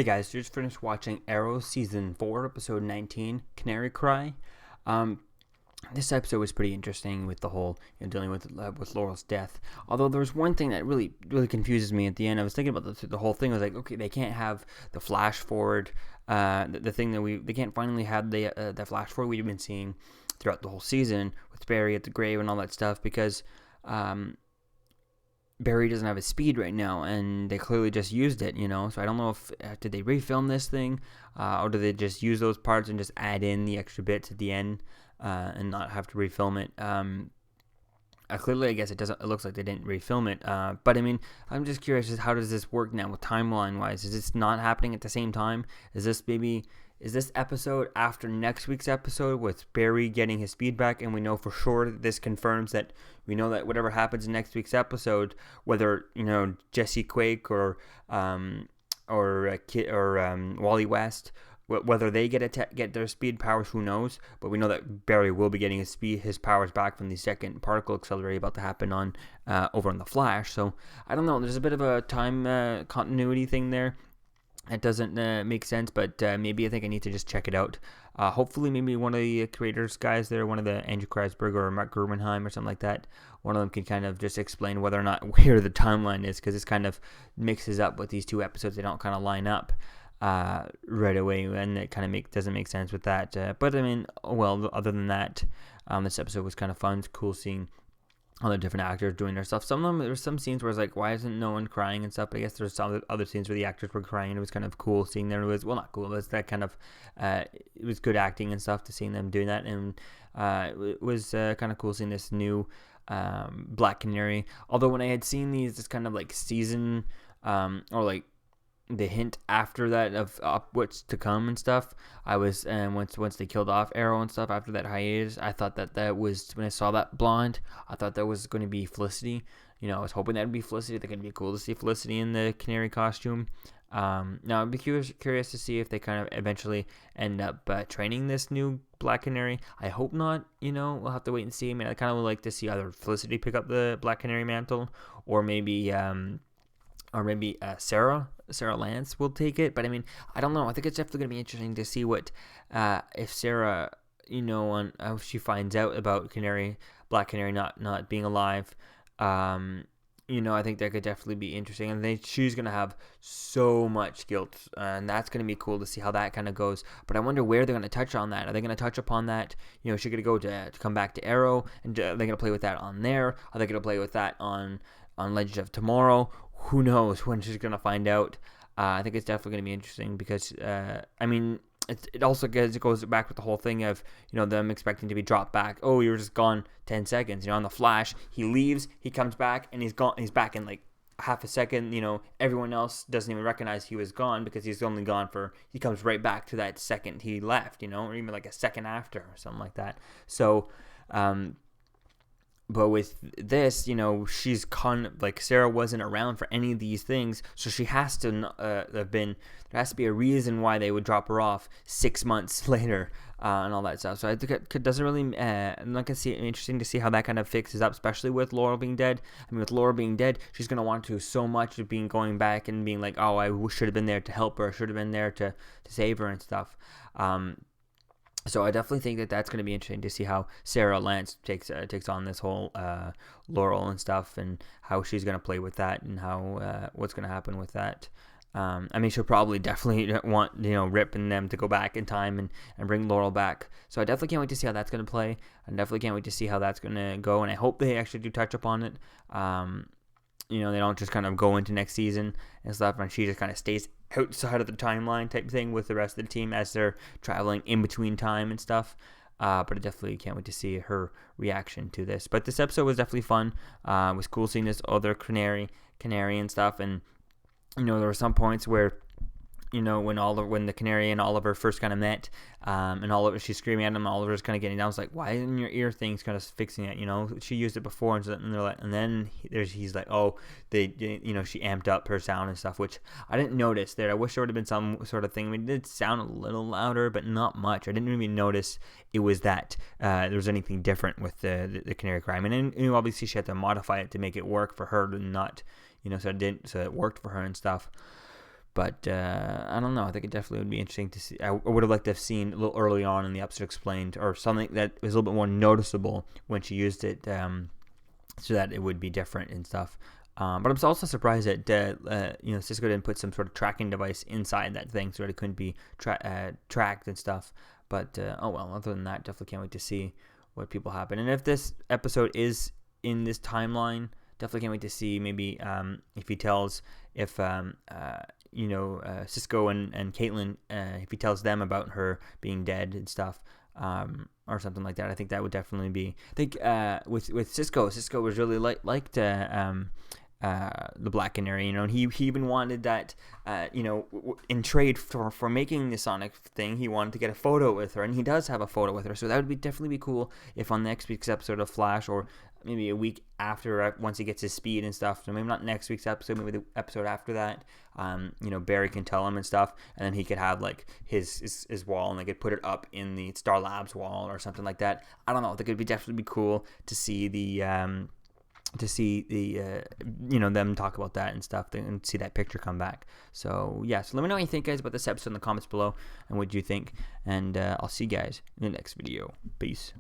Hey guys, just finished watching Arrow Season 4, Episode 19, Canary Cry. Um, this episode was pretty interesting with the whole, dealing with Laurel's death. Although there was one thing that really confuses me at the end. I was thinking about the whole thing. I was like, okay, they can't have the flash forward, the thing that they can't finally have the flash forward we've been seeing throughout the whole season with Barry at the grave and all that stuff because, Barry doesn't have his speed right now, and they clearly just used it, So I don't know if did they refilm this thing, or did they just use those parts and just add in the extra bits at the end, and not have to refilm it. Clearly, I guess it doesn't. It looks like they didn't refilm it. But I mean, I'm just curious: how does this work now with timeline wise? Is this not happening at the same time? Is this episode after next week's episode with Barry getting his speed back, and we know for sure that this confirms that we know that whatever happens in next week's episode, whether Jesse Quake or Wally West, whether they get their speed powers, who knows? But we know that Barry will be getting his powers back from the second particle accelerator about to happen on over on the Flash. So I don't know. There's a bit of a time continuity thing there. It doesn't make sense, but maybe I think I need to just check it out. Hopefully, maybe one of the creators guys there, one of the Andrew Kreisberg or Mark Guggenheim or something like that, one of them can kind of just explain whether or not where the timeline is, because this kind of mixes up with these two episodes. They don't kind of line up right away, and it kind of doesn't make sense with that. But I mean, well, other than that, this episode was kind of fun. It's cool seeing all the different actors doing their stuff. Some of them, there were some scenes where I was like, why isn't no one crying and stuff? But I guess there's some other scenes where the actors were crying, and it was kind of cool seeing them. It was, well, not cool, but it's that kind of, it was good acting and stuff to seeing them doing that. And it was kind of cool seeing this new Black Canary. Although when I had seen this kind of like season, or like the hint after that of what's to come and stuff, I was once they killed off Arrow and stuff after that hiatus, I thought that was, when I saw that blonde, I thought that was going to be Felicity. I was hoping that would be Felicity. They're going to be cool to see Felicity in the Canary costume. Now I'd be curious to see if they kind of eventually end up training this new Black Canary. I hope not. We'll have to wait and see. I mean, I kind of would like to see either Felicity pick up the Black Canary mantle, or maybe Sarah Lance will take it. But I mean, I don't know. I think it's definitely going to be interesting to see what if Sarah, on how she finds out about Black Canary not being alive. I think that could definitely be interesting. And she's going to have so much guilt, and that's going to be cool to see how that kind of goes. But I wonder where they're going to touch on that. Are they going to touch upon that? She's going to go to come back to Arrow, and they're going to play with that on there? Are they going to play with that on Legends of Tomorrow? Who knows when she's going to find out. I think it's definitely going to be interesting because, I mean, it also goes back with the whole thing of, them expecting to be dropped back. Oh, you were just gone 10 seconds. On the Flash, he leaves, he comes back, and he's gone. He's back in like half a second. Everyone else doesn't even recognize he was gone because he's only gone he comes right back to that second he left, or even like a second after or something like that. So, but with this, she's Sarah wasn't around for any of these things, so she has to have been. There has to be a reason why they would drop her off 6 months later, and all that stuff. So I think it doesn't really. I'm not gonna see. Interesting to see how that kind of fixes up, especially with Laurel being dead. I mean, with Laurel being dead, she's gonna want to so much of going back and being like, oh, I should have been there to help her. I should have been there to save her and stuff. So I definitely think that that's going to be interesting to see how Sarah Lance takes on this whole Laurel and stuff, and how she's going to play with that, and how what's going to happen with that. I mean, she'll probably definitely want Rip and them to go back in time and bring Laurel back. So I definitely can't wait to see how that's going to play. I definitely can't wait to see how that's going to go, and I hope they actually do touch upon it. They don't just kind of go into next season and stuff, and she just kind of stays outside of the timeline type thing with the rest of the team as they're traveling in between time and stuff. But I definitely can't wait to see her reaction to this. But this episode was definitely fun. It was cool seeing this other Canary and stuff, and there were some points where, when the Canary and Oliver first kind of met, and Oliver, she's screaming at him, Oliver's kind of getting down. I was like, why isn't your ear thing's kind of fixing it? She used it before, and they're like, and then he's like, oh, she amped up her sound and stuff, which I didn't notice there. I wish there would have been some sort of thing. I mean, it did sound a little louder, but not much. I didn't even notice it was that there was anything different with the Canary cry. I mean, and, obviously she had to modify it to make it work for her, and not, so it worked for her and stuff. But I don't know. I think it definitely would be interesting to see. I would have liked to have seen a little early on in the episode explained, or something that was a little bit more noticeable when she used it, so that it would be different and stuff. But I'm also surprised that Cisco didn't put some sort of tracking device inside that thing, so that it couldn't be tracked and stuff. But oh well. Other than that, definitely can't wait to see what people happen. And if this episode is in this timeline, definitely can't wait to see maybe if he tells Cisco and Caitlin, if he tells them about her being dead and stuff. Or something like that. I think that would definitely be. I think with Cisco was really liked the Black Canary, and he even wanted that, in trade for making the Sonic thing, he wanted to get a photo with her, and he does have a photo with her. So that would definitely be cool if on next week's episode of Flash, or maybe a week after, once he gets his speed and stuff. So maybe not next week's episode, maybe the episode after that. Barry can tell him and stuff, and then he could have like his wall, and they could put it up in the Star Labs wall or something like that. I don't know. I think it'd definitely be cool to see them talk about that and stuff, and see that picture come back. So yeah, so let me know what you think, guys, about this episode in the comments below, and what you think, and I'll see you guys in the next video. Peace.